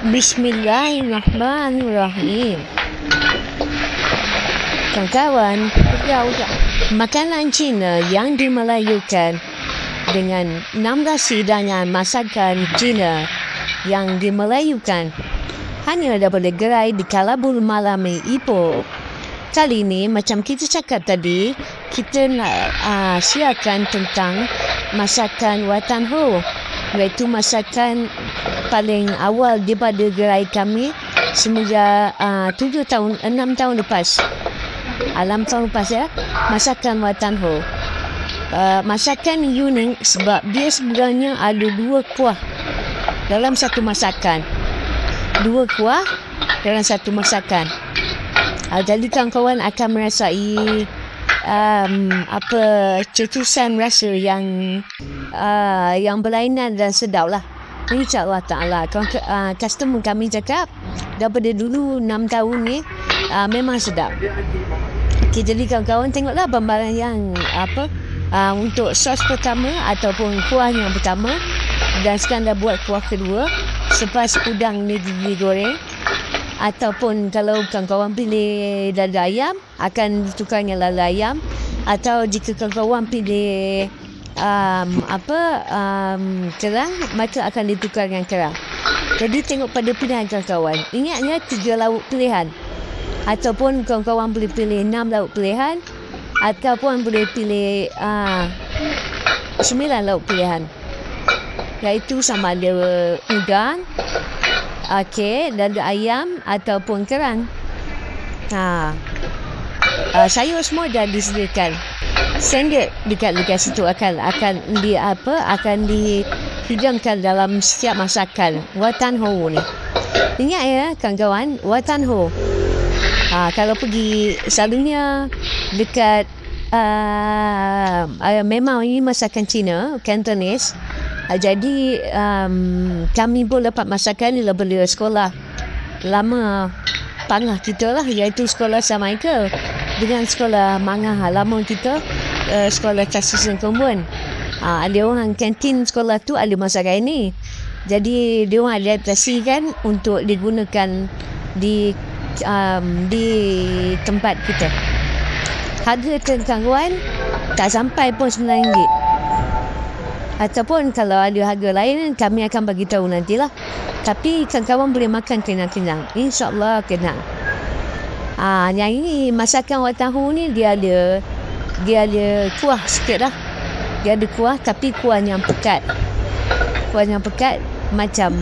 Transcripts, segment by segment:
Bismillahirrahmanirrahim. Kawan-kawan, makanan Cina yang dimelayukan dengan nama hidangan masakan Cina yang dimelayukan hanya daripada gerai di Kalabul Malami Ipoh. Kali ini macam kita cakap tadi, kita nak siarkan tentang masakan Watan Ho, iaitu masakan paling awal daripada gerai kami semenjak 6 tahun lepas. 6 tahun lepas ya, masakan Watan Ho. Masakan unik sebab dia sebenarnya ada 2 kuah dalam satu masakan. 2 kuah dalam satu masakan. Jadi kawan-kawan akan merasai cetusan rasa yang berlainan dan sedap lah. InsyaAllah ta'ala. Customer kami cakap daripada dulu 6 tahun ni memang sedap. Okay, jadi kawan-kawan tengoklah gambaran yang untuk sos pertama ataupun kuah yang pertama, dan sekarang dah buat kuah kedua selepas udang ni digoreng. Ataupun kalau kawan-kawan pilih dada ayam, akan ditukarnya lada ayam. Atau jika kawan-kawan pilih kerang, maka akan ditukarkan kerang. Jadi tengok pada pilihan kawan-kawan. Ingatnya 3 lauk pilihan. Ataupun kawan-kawan boleh pilih 6 lauk pilihan. Ataupun boleh pilih 9 lauk pilihan. Iaitu sama ada udang, dada ayam ataupun kerang. Sayur semua dah disediakan. Standard dekat situ akan dihidangkan dalam setiap masakan Watan Ho ni. Ingat ya kawan-kawan, Watan Ho. Kalau pergi selalunya dekat memang ini masakan Cina, Cantonese. Jadi kami pun dapat masakan ni daripada sekolah lama pangah kita lah, iaitu sekolah Saint Michael dengan sekolah Mangah lama kita, sekolah Tasisen Kombun. Ada orang kantin sekolah tu ada masakan ini. Jadi dia orang adaptasikan untuk digunakan di tempat kita. Harga kawan-kawan tak sampai pun RM9. Ataupun kalau ada harga lain, kami akan bagi tahu nantilah. Tapi kawan-kawan boleh makan kenyang-kenyang. InsyaAllah kenyang. Yang ini masakan Watan Ho ni dia ada kuah sikit lah. Dia ada kuah, tapi kuah yang pekat. Kuah yang pekat macam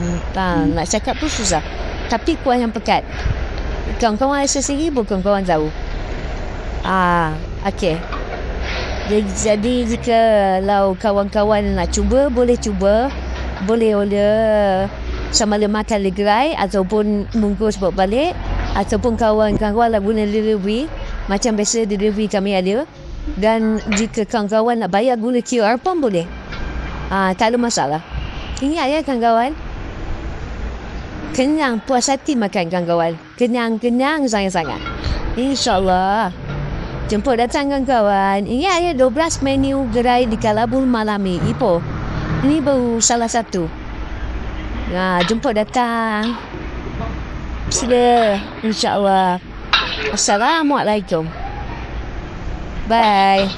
nak cakap pun susah. Tapi kuah yang pekat. Kawan-kawan rasa sendiri pun kawan-kawan tahu. Okey. Jadi jika kawan-kawan nak cuba, boleh cuba. Boleh order sama ada makan di gerai ataupun bungkus bawa balik. Ataupun kawan-kawan nak guna delivery. Macam biasa delivery kami ada. Dan jika kawan-kawan nak bayar guna QR pun boleh. Tak ada masalah. Ingat ya kawan-kawan. Kenyang, puas hati makan kawan-kawan. Kenyang-kenyang sangat-sangat. InsyaAllah. Jemput datang kawan-kawan. Ingat ya 12 menu gerai di Kalabul Malami Ipoh. Ini baru salah satu. Jemput datang. Sila. InsyaAllah. Assalamualaikum. Bye.